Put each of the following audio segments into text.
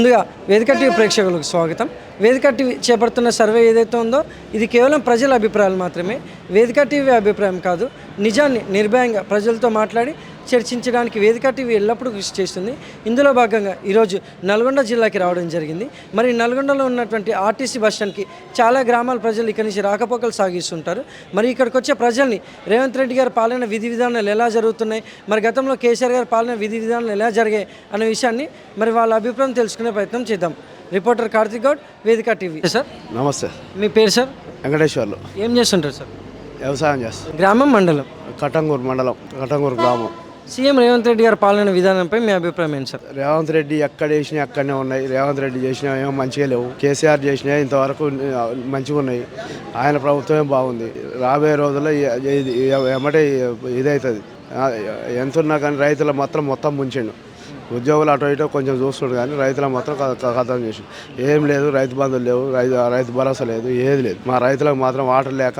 ముందుగా వేదిక టీవీ ప్రేక్షకులకు స్వాగతం. వేదిక టీవీ చేపడుతున్న సర్వే ఏదైతే ఉందో ఇది కేవలం ప్రజల అభిప్రాయాలు మాత్రమే. వేదిక టీవీ అభిప్రాయం కాదు. నిజాన్ని నిర్భయంగా ప్రజలతో మాట్లాడి చర్చించడానికి వేదిక టీవీ ఎల్లప్పుడూ కృషి చేస్తుంది. ఇందులో భాగంగా ఈరోజు నల్గొండ జిల్లాకి రావడం జరిగింది. మరి నల్గొండలో ఉన్నటువంటి ఆర్టీసీ బస్టాండ్కి చాలా గ్రామాల ప్రజలు ఇక్కడి నుంచి రాకపోకలు సాగిస్తుంటారు. మరి ఇక్కడికి వచ్చే ప్రజల్ని రేవంత్ రెడ్డి గారి పాలన విధి విధానాలు ఎలా జరుగుతున్నాయి, మరి గతంలో కేసీఆర్ గారి పాలన విధి విధానాలు ఎలా జరిగాయి అనే విషయాన్ని మరి వాళ్ళ అభిప్రాయం తెలుసుకునే ప్రయత్నం చేద్దాం. రిపోర్టర్ కార్తిక్ గౌడ్, వేదిక టీవీ. సార్ నమస్తే. మీ పేరు సార్? వెంకటేశ్వర్లు. ఏం చేస్తుంటారు సార్? వ్యవసాయం చేస్తాం. గ్రామం మండలం? కటంగూరు మండలం, కటంగూరు గ్రామం. సీఎం రేవంత్ రెడ్డి గారి పాలన విధానంపై మీ అభిప్రాయం ఏంటి సార్? రేవంత్ రెడ్డి ఎక్కడ చేసినా అక్కడనే ఉన్నాయి. రేవంత్ రెడ్డి చేసినా ఏమో మంచిగా లేవు. కేసీఆర్ చేసినా ఇంతవరకు మంచిగా ఉన్నాయి. ఆయన ప్రభుత్వమే బాగుంది. రాబోయే రోజుల్లో ఎమ్మటే ఇదవుతుంది. ఎంత ఉన్నా కానీ రైతుల మొత్తం ముంచిండు. ఉద్యోగులు అటు ఇటు కొంచెం చూస్తుండు కానీ రైతుల మాత్రం ఖతం చేసి ఏం లేదు. రైతు బంధువులు లేవు, రైతు భరోసా లేదు, ఏది లేదు. మా రైతులకు మాత్రం వాటర్ లేక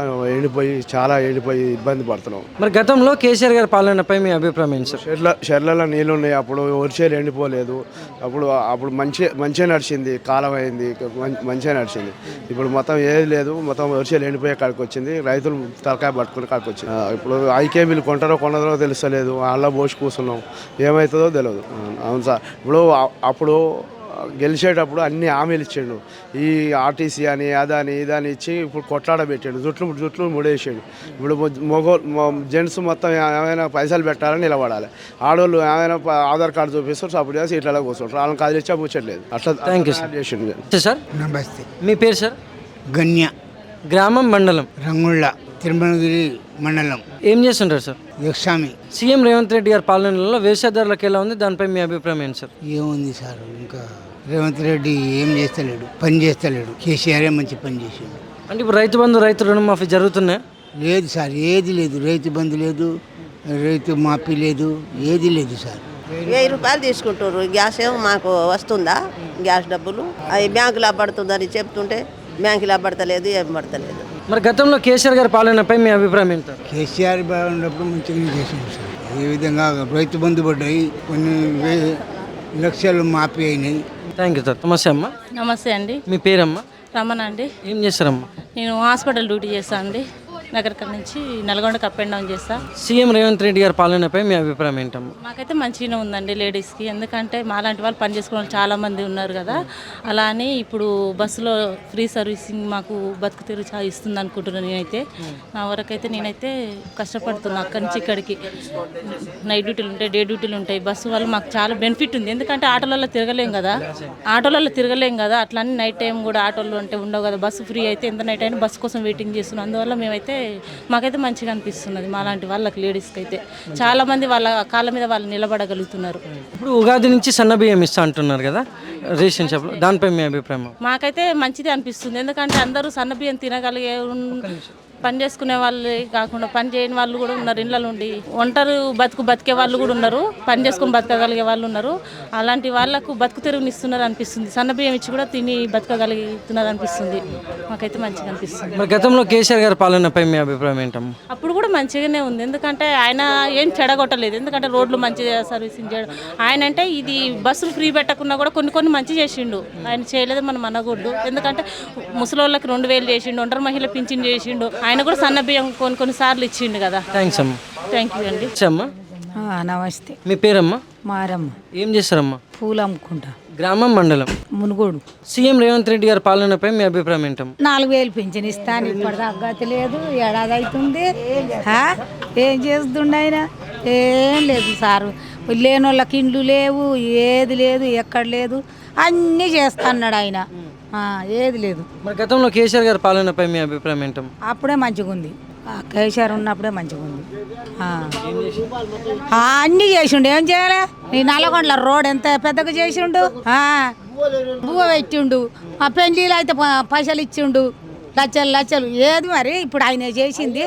చాలా ఎండిపోయి ఇబ్బంది పడుతున్నాం. మరి గతంలో కేసీఆర్ గారి పాలనపై మీ అభిప్రాయం ఏంటి సార్? షెర్లలో నీళ్ళు ఉన్నాయి. అప్పుడు వర్షాలు ఎండిపోలేదు. అప్పుడు మంచిగా నడిచింది. కాలం అయింది, మంచిగా నడిచింది. ఇప్పుడు మొత్తం ఏది లేదు. మొత్తం వర్షాలు ఎండిపోయే కాడికి వచ్చింది. రైతులు తలకాయ పట్టుకుని కాడికి వచ్చింది. ఇప్పుడు ఐకేబీలు కొంటారో కొనదో తెలుస్తలేదు. అలా పోసి కూర్చున్నాం. ఏమవుతుందో తెలియదు. అవును సార్. అప్పుడు గెలిచేటప్పుడు అన్ని హామీలు ఇచ్చాడు. ఈ ఆర్టీసీ అని అదని ఇదని ఇచ్చి ఇప్పుడు కొట్లాడ పెట్టాడు. జుట్లు ముడేసాడు. ఇప్పుడు జెంట్స్ మొత్తం ఏమైనా పైసలు పెట్టాలని నిలబడాలి. ఆడవాళ్ళు ఏమైనా ఆధార్ కార్డు చూపిస్తారు, సపోర్ట్ చేసి ఇట్లా కూర్చుంటారు. వాళ్ళని కదిలిచ్చా ముచ్చట్లేదు. అట్లా థ్యాంక్ యూ సార్. చేసిండు సార్ నమస్తే. మీ పేరు సార్? గన్య. గ్రామం మండలం? రంగుళ్ళ, తిరుమలగిరి మండలం. ఏం చేస్తుంటారు సార్? యక్షామి. సీఎం రేవంత్ రెడ్డి గారి పాలనలో వ్యవసాయదారులకు ఎలా ఉంది, దానిపై మీ అభిప్రాయం ఏంటి సార్? ఏముంది సార్, ఇంకా రేవంత్ రెడ్డి ఏం చేస్తలేడు, పని చేస్తలేడు. కేసీఆరే మంచి పని చేసాడు. అంటే ఇప్పుడు రైతు బంధు, రైతు రుణమాఫీ జరుగుతున్నాయా? లేదు సార్, ఏది లేదు. రైతు బంధు లేదు, రైతు మాఫీ లేదు, ఏది లేదు సార్. 1000 రూపాయలు తీసుకుంటారు. గ్యాస్ ఏమో మాకు వస్తుందా? గ్యాస్ డబ్బులు అవి బ్యాంకులో పడుతుందని చెప్తుంటే బ్యాంకులో పడతలేదు, ఏం పడతలేదు. మరి గతంలో కేసీఆర్ గారి పాలనపై మీ అభిప్రాయం ఏంటి? కేసీఆర్ బాగున్నప్పుడు మంచిగా చేసింది సార్. ఏ విధంగా రైతు బంధు పడ్డాయి, కొన్ని లక్షలు మాఫీ అయినాయి. Thank you sir. నమస్తే అమ్మ. నమస్తే అండి. మీ పేరమ్మా? రమణ అండి. ఏం చేస్తారమ్మా? నేను హాస్పిటల్ డ్యూటీ చేస్తాను అండి. నగరకర్ నుంచి నల్గొండకి అప్ అండ్ డౌన్ చేస్తా. సీఎం రేవంత్ రెడ్డి గారి పాలనపై మీ అభిప్రాయం ఏంటమ్మా? మాకైతే మంచిగానే ఉందండి లేడీస్కి. ఎందుకంటే మాలాంటి వాళ్ళు పని చేసుకునే వాళ్ళు చాలామంది ఉన్నారు కదా. అలా అని ఇప్పుడు బస్సులో ఫ్రీ సర్వీసింగ్ మాకు బతుకు తెరు ఇస్తుంది అనుకుంటున్నాను నేనైతే. నా వరకైతే నేనైతే కష్టపడుతున్నాను. అక్కడి నుంచి ఇక్కడికి నైట్ డ్యూటీలు ఉంటాయి, డే డ్యూటీలు ఉంటాయి. బస్సు వల్ల మాకు చాలా బెనిఫిట్ ఉంది. ఎందుకంటే ఆటోలలో తిరగలేం కదా. అట్లా అని నైట్ టైం కూడా ఆటోలు అంటే ఉండవు కదా. బస్సు ఫ్రీ అయితే ఎంత నైట్ అయినా బస్సు కోసం వెయిటింగ్ చేస్తున్నాం. అందువల్ల మేమైతే మాకైతే మంచిగా అనిపిస్తున్నది. మాలాంటి వాళ్ళకి లేడీస్కి అయితే చాలా మంది వాళ్ళ కాళ్ళ మీద వాళ్ళు నిలబడగలుగుతున్నారు. ఇప్పుడు ఉగాది నుంచి సన్న బియ్యం ఇస్తా అంటున్నారు కదా రేషన్ షాప్లో, దానిపై మీ అభిప్రాయం? మాకైతే మంచిది అనిపిస్తుంది. ఎందుకంటే అందరూ సన్న బియ్యం తినగలిగే పని చేసుకునే వాళ్ళు కాకుండా పని చేయని వాళ్ళు కూడా ఉన్నారు. ఇళ్ళ నుండి ఒంటరి బతికే వాళ్ళు కూడా ఉన్నారు. పని చేసుకుని బతకగలిగే వాళ్ళు ఉన్నారు. అలాంటి వాళ్ళకు బతుకు తెరువునిస్తున్నారు అనిపిస్తుంది. సన్న బియ్యం ఇచ్చి కూడా తిని బతకగలుగుతున్నారు అనిపిస్తుంది. మాకైతే మంచిగా అనిపిస్తుంది. మరి గతంలో కేసీఆర్ గారి పాలనపై మీ అభిప్రాయం ఏంటమ్మా? అప్పుడు కూడా మంచిగానే ఉంది. ఎందుకంటే ఆయన ఏం చెడగొట్టలేదు. ఎందుకంటే రోడ్లు మంచిగా సర్వీసింగ్ చేయడం. ఆయన అంటే ఇది బస్సులు ఫ్రీ పెట్టకున్నా కూడా కొన్ని మంచి చేసిండు. ఆయన చేయలేదు మనం అనకూడదు. ఎందుకంటే ముసలోళ్ళకి 2000 చేసిండు, ఒంటరి మహిళ పింఛన్ చేసిండు. ఆయన కూడా సన్న బియ్యం కొన్నిసార్లు ఇచ్చిండు కదా. థ్యాంక్స్ అమ్మా. థ్యాంక్ యూ అండి. అమ్మా నమస్తే. మీ పేరమ్మా? మారమ్మ. ఏం చేస్తారమ్మా? పూలు అమ్ముకుంటా. గ్రామం మండలం? మునుగోడు. సీఎం రేవంత్ రెడ్డి గారి పాలనపై మీ అభిప్రాయం ఏంటమ్మా? 4000 పింఛన్ ఇస్తాను. ఇప్పటిదాకా గతి లేదు, ఏడాది అవుతుంది. ఏం చేస్తుండ ఆయన? ఏం లేదు సారు. లేని వాళ్ళకి ఇండ్లు లేవు, ఏది లేదు, ఎక్కడ లేదు. అన్నీ చేస్తా అన్నాడు ఆయన, ఏది లేదు. మరి గతంలో కేసీఆర్ గారి పాలనపై మీ అభిప్రాయం ఏంటమ్మా? అప్పుడే మంచిగా ఉంది. కేసీఆర్ ఉన్నప్పుడే మంచిగా ఉంది. అన్నీ చేసిండు. ఏం చేయాలి? ఈ నల్లగొండల రోడ్ ఎంత పెద్దగా చేసిండు. బువ్వ పెట్టిండు. ఆ పెళ్లిలో అయితే పైసలు ఇచ్చిండు, లక్షలు. ఏది మరి ఇప్పుడు ఆయన చేసింది?